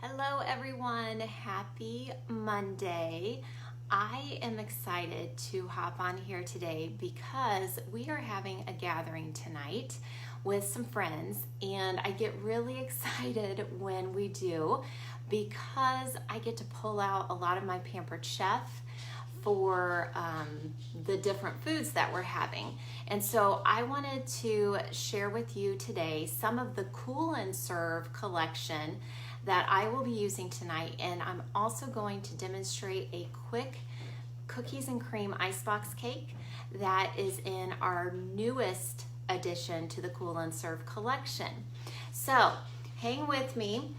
Hello everyone, happy Monday. I am excited to hop on here today because we are having a gathering tonight with some friends, and I get really excited when we do because I get to pull out a lot of my Pampered Chef for the different foods that we're having. And so I wanted to share with you today some of the Cool and Serve collection that I will be using tonight, and I'm also going to demonstrate a quick cookies and cream icebox cake that is in our newest addition to the Cool and Serve collection. So hang with me.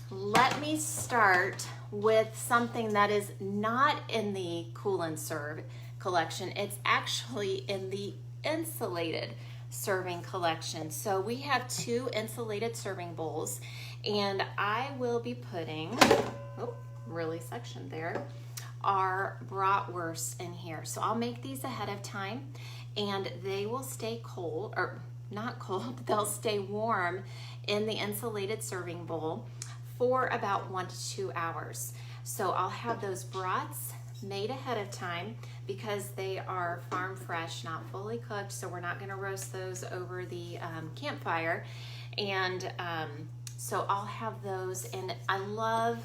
Let me start with something that is not in the Cool and Serve collection. It's actually in the insulated serving collection. So we have two insulated serving bowls, and I will be putting, really sectioned there, our bratwurst in here. So I'll make these ahead of time, and they will stay cold, or not cold, but they'll stay warm in the insulated serving bowl for about 1 to 2 hours. So I'll have those brats made ahead of time because they are farm fresh, not fully cooked, so we're not going to roast those over the campfire. And so I'll have those, and I love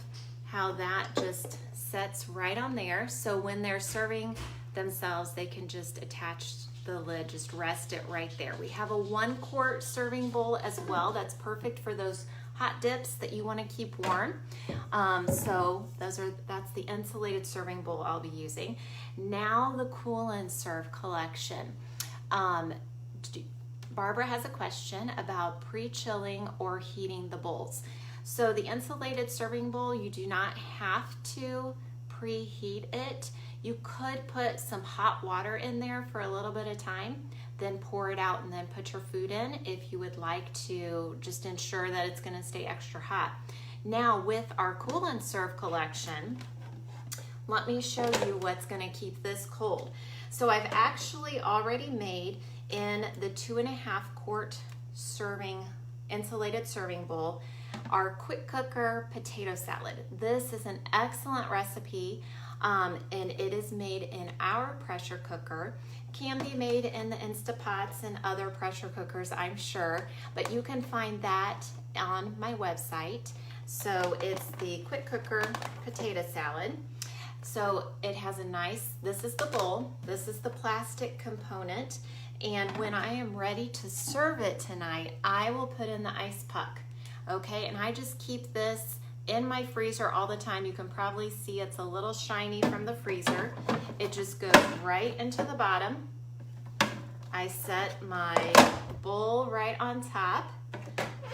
how that just sets right on there, so when they're serving themselves they can just attach the lid, just rest it right there. We have a 1 quart serving bowl as well that's perfect for those hot dips that you want to keep warm. So that's the insulated serving bowl I'll be using. Now the Cool and Serve collection. Barbara has a question about pre-chilling or heating the bowls. So the insulated serving bowl, you do not have to preheat it. You could put some hot water in there for a little bit of time, then pour it out and then put your food in if you would like to just ensure that it's going to stay extra hot. Now with our Cool and Serve collection, let me show you what's going to keep this cold. So I've actually already made in the 2.5 quart insulated serving bowl our quick cooker potato salad. This is an excellent recipe, and it is made in our pressure cooker. Can be made in the Instapots and other pressure cookers, I'm sure, but you can find that on my website. So it's the quick cooker potato salad. So it has a nice, this is the bowl, this is the plastic component, and when I am ready to serve it tonight, I will put in the ice puck. Okay, and I just keep this in my freezer all the time. You can probably see it's a little shiny from the freezer. It just goes right into the bottom. I set my bowl right on top,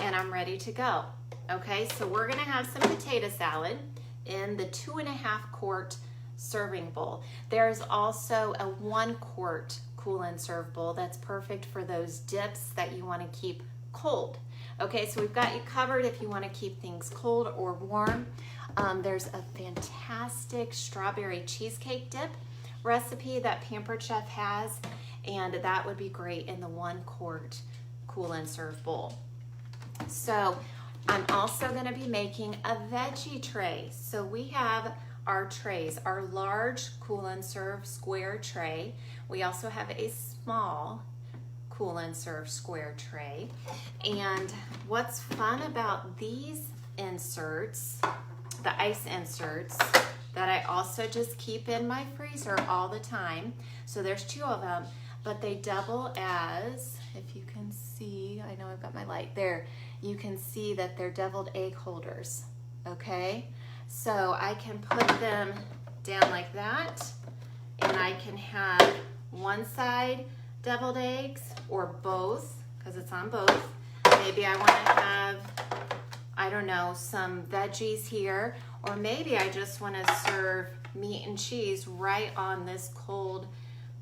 and I'm ready to go. Okay, so we're gonna have some potato salad in the 2.5 quart serving bowl. There's also a 1 quart Cool and Serve bowl that's perfect for those dips that you want to keep cold. Okay, so we've got you covered if you want to keep things cold or warm. There's a fantastic strawberry cheesecake dip recipe that Pampered Chef has, and that would be great in the 1 quart Cool and Serve bowl. So I'm also going to be making a veggie tray. So we have our trays, our large Cool and Serve square tray. We also have a small Cool and Serve square tray. And what's fun about these inserts, the ice inserts, that I also just keep in my freezer all the time. So there's 2 of them, but they double as, if you can see, I know I've got my light there, you can see that they're deviled egg holders, okay? So I can put them down like that, and I can have one side deviled eggs, or both, because it's on both. Maybe I want to have, I don't know, some veggies here, or maybe I just want to serve meat and cheese right on this cold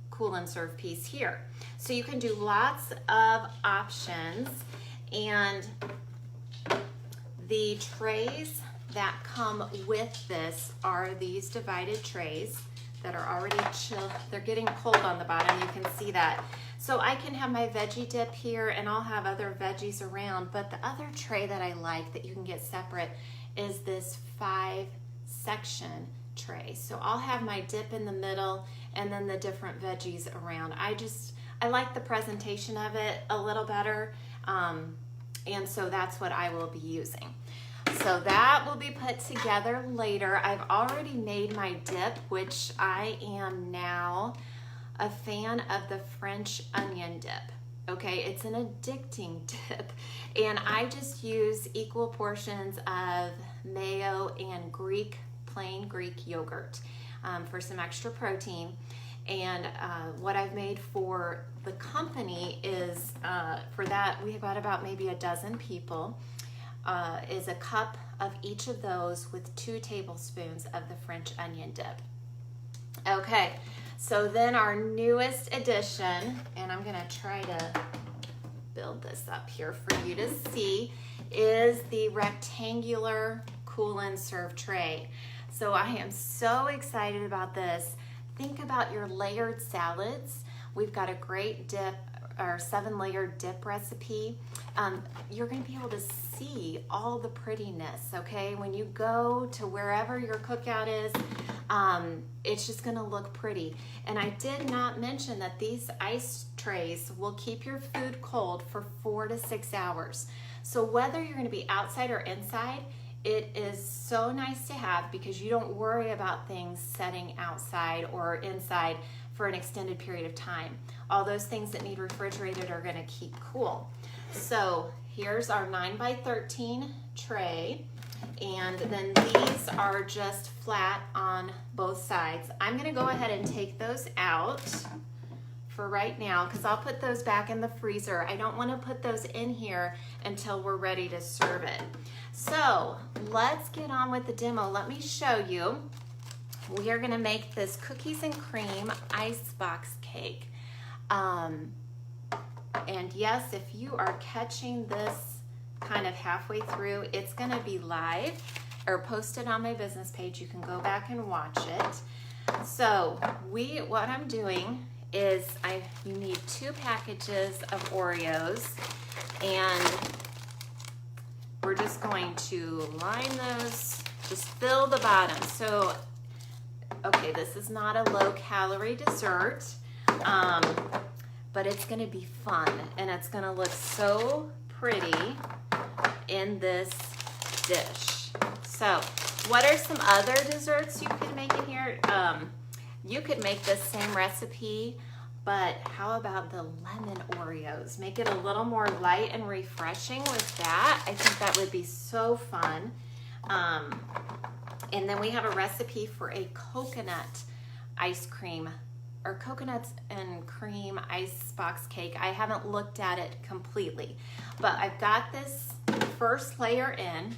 Cool and Serve piece here. So you can do lots of options, and the trays that come with this are these divided trays that are already chilled. They're getting cold on the bottom, you can see that. So I can have my veggie dip here and I'll have other veggies around, but the other tray that I like that you can get separate is this 5-section tray. So I'll have my dip in the middle and then the different veggies around. I like the presentation of it a little better, and so that's what I will be using. So that will be put together later. I've already made my dip, which I am now a fan of the French onion dip. Okay, it's an addicting dip, and I just use equal portions of mayo and plain Greek yogurt for some extra protein. And what I've made for the company is, for that, we've got about maybe a dozen people, is a cup of each of those with 2 tablespoons of the French onion dip. Okay, so then our newest addition, and I'm gonna try to build this up here for you to see, is the rectangular cool and serve tray. So I am so excited about this. Think about your layered salads. We've got a great dip, or 7-layered dip recipe. You're gonna be able to see all the prettiness, okay? When you go to wherever your cookout is, it's just gonna look pretty. And I did not mention that these ice trays will keep your food cold for 4 to 6 hours. So whether you're gonna be outside or inside, it is so nice to have because you don't worry about things setting outside or inside for an extended period of time. All those things that need refrigerated are gonna keep cool. So here's our 9x13 tray, and then these are just flat on both sides. I'm gonna go ahead and take those out for right now because I'll put those back in the freezer. I don't wanna put those in here until we're ready to serve it. So let's get on with the demo. Let me show you. We are gonna make this cookies and cream icebox cake. And yes, if you are catching this kind of halfway through, it's gonna be live or posted on my business page. You can go back and watch it. So what I'm doing is you need 2 packages of Oreos, and we're just going to line those, just fill the bottom. So, okay, this is not a low-calorie dessert, but it's gonna be fun, and it's gonna look so pretty in this dish. So, what are some other desserts you could make in here? You could make this same recipe, but how about the lemon Oreos? Make it a little more light and refreshing with that. I think that would be so fun. And then we have a recipe for a coconut ice cream, or coconuts and cream icebox cake. I haven't looked at it completely, but I've got this first layer in.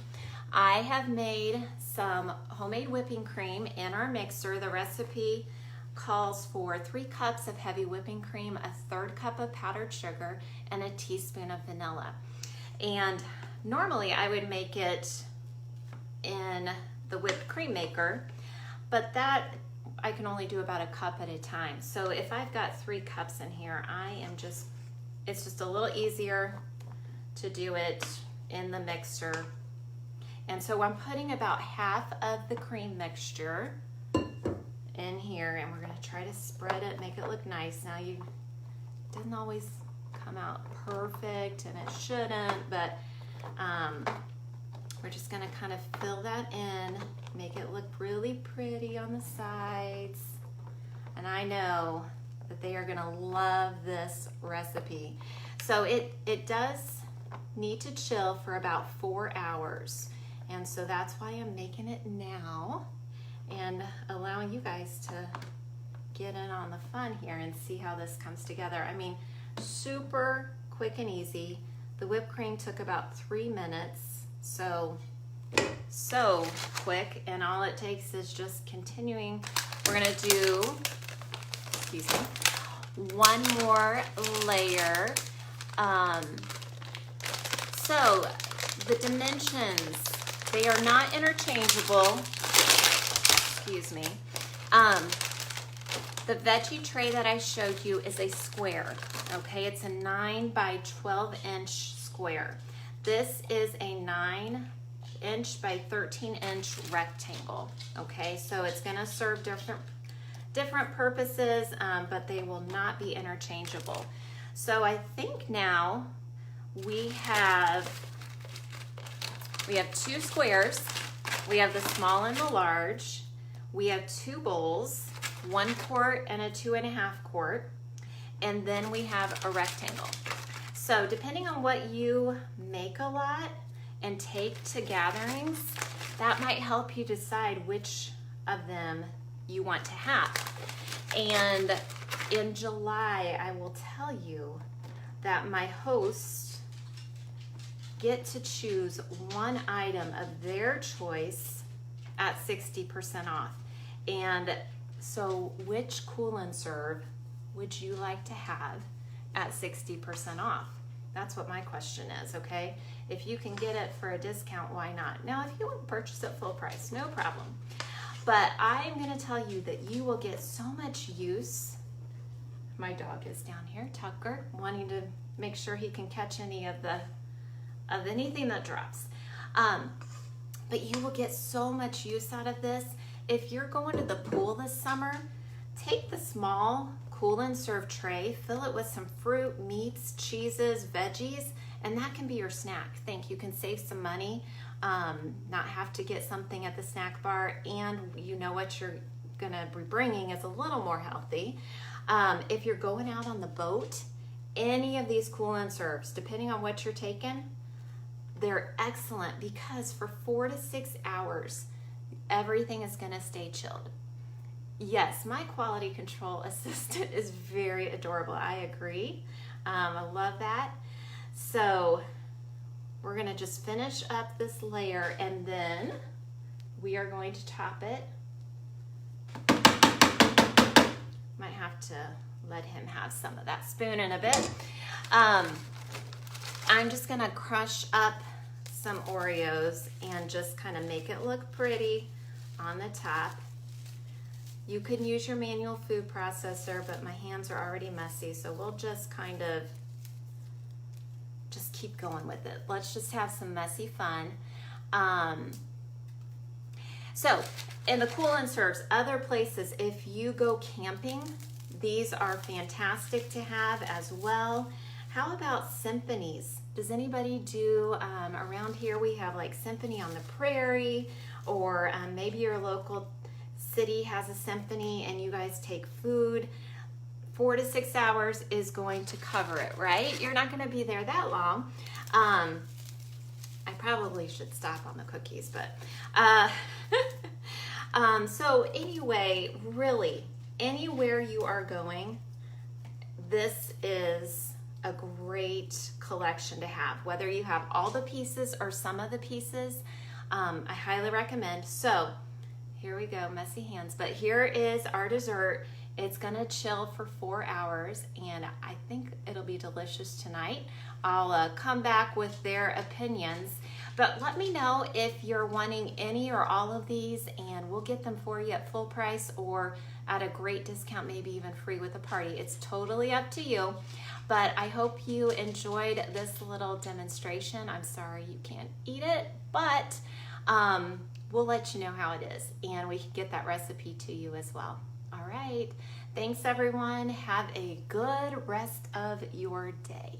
I have made some homemade whipping cream in our mixer. The recipe calls for 3 cups of heavy whipping cream, a 1/3 cup of powdered sugar, and a teaspoon of vanilla. And normally I would make it in the whipped cream maker, but that I can only do about a cup at a time. So if I've got 3 cups in here, it's just a little easier to do it in the mixer. And so I'm putting about half of the cream mixture in here, and we're gonna try to spread it, make it look nice. Now, it doesn't always come out perfect, and it shouldn't, but we're just gonna kind of fill that in, make it look really pretty on the sides. And I know that they are gonna love this recipe. So it does need to chill for about 4 hours. And so that's why I'm making it now and allowing you guys to get in on the fun here and see how this comes together. I mean, super quick and easy. The whipped cream took about 3 minutes, so quick, and all it takes is just continuing. We're gonna do, excuse me, 1 more layer. So the dimensions, they are not interchangeable. Excuse me. The veggie tray that I showed you is a square, okay? It's a 9 by 12 inch square. This is a 9 inch by 13 inch rectangle, okay? So it's gonna serve different purposes, but they will not be interchangeable. So I think now we have 2 squares. We have the small and the large. We have 2 bowls, 1 quart and a 2.5 quart. And then we have a rectangle. So depending on what you make a lot and take to gatherings, that might help you decide which of them you want to have. And in July, I will tell you that my hosts get to choose one item of their choice at 60% off. And so which Cool and Serve would you like to have at 60% off? That's what my question is, okay? If you can get it for a discount, why not? Now, if you want to purchase it full price, no problem. But I'm gonna tell you that you will get so much use. My dog is down here, Tucker, wanting to make sure he can catch any of anything that drops. But you will get so much use out of this. If you're going to the pool this summer, take the small Cool and Serve tray, fill it with some fruit, meats, cheeses, veggies, and that can be your snack. You can save some money, not have to get something at the snack bar, and you know what you're gonna be bringing is a little more healthy. If you're going out on the boat, any of these Cool and Serves, depending on what you're taking, they're excellent because for 4 to 6 hours, everything is gonna stay chilled. Yes, my quality control assistant is very adorable. I agree. I love that. So we're gonna just finish up this layer and then we are going to top it. Might have to let him have some of that spoon in a bit. I'm just gonna crush up some Oreos and just kind of make it look pretty on the top. You can use your manual food processor, but my hands are already messy, so we'll just kind of just keep going with it. Let's just have some messy fun. So in the Cool and Serves, other places, if you go camping, these are fantastic to have as well. How about symphonies? Does anybody do, around here we have like Symphony on the Prairie, or maybe your local city has a symphony and you guys take food. 4 to 6 hours is going to cover it, right? You're not gonna be there that long. I probably should stop on the cookies, but so anyway, really, anywhere you are going, this is a great collection to have. Whether you have all the pieces or some of the pieces, I highly recommend. So here we go, messy hands. But here is our dessert. It's gonna chill for 4 hours and I think it'll be delicious tonight. I'll come back with their opinions, but let me know if you're wanting any or all of these and we'll get them for you at full price or at a great discount, maybe even free with a party. It's totally up to you, but I hope you enjoyed this little demonstration. I'm sorry you can't eat it, but we'll let you know how it is and we can get that recipe to you as well. All right, thanks everyone. Have a good rest of your day.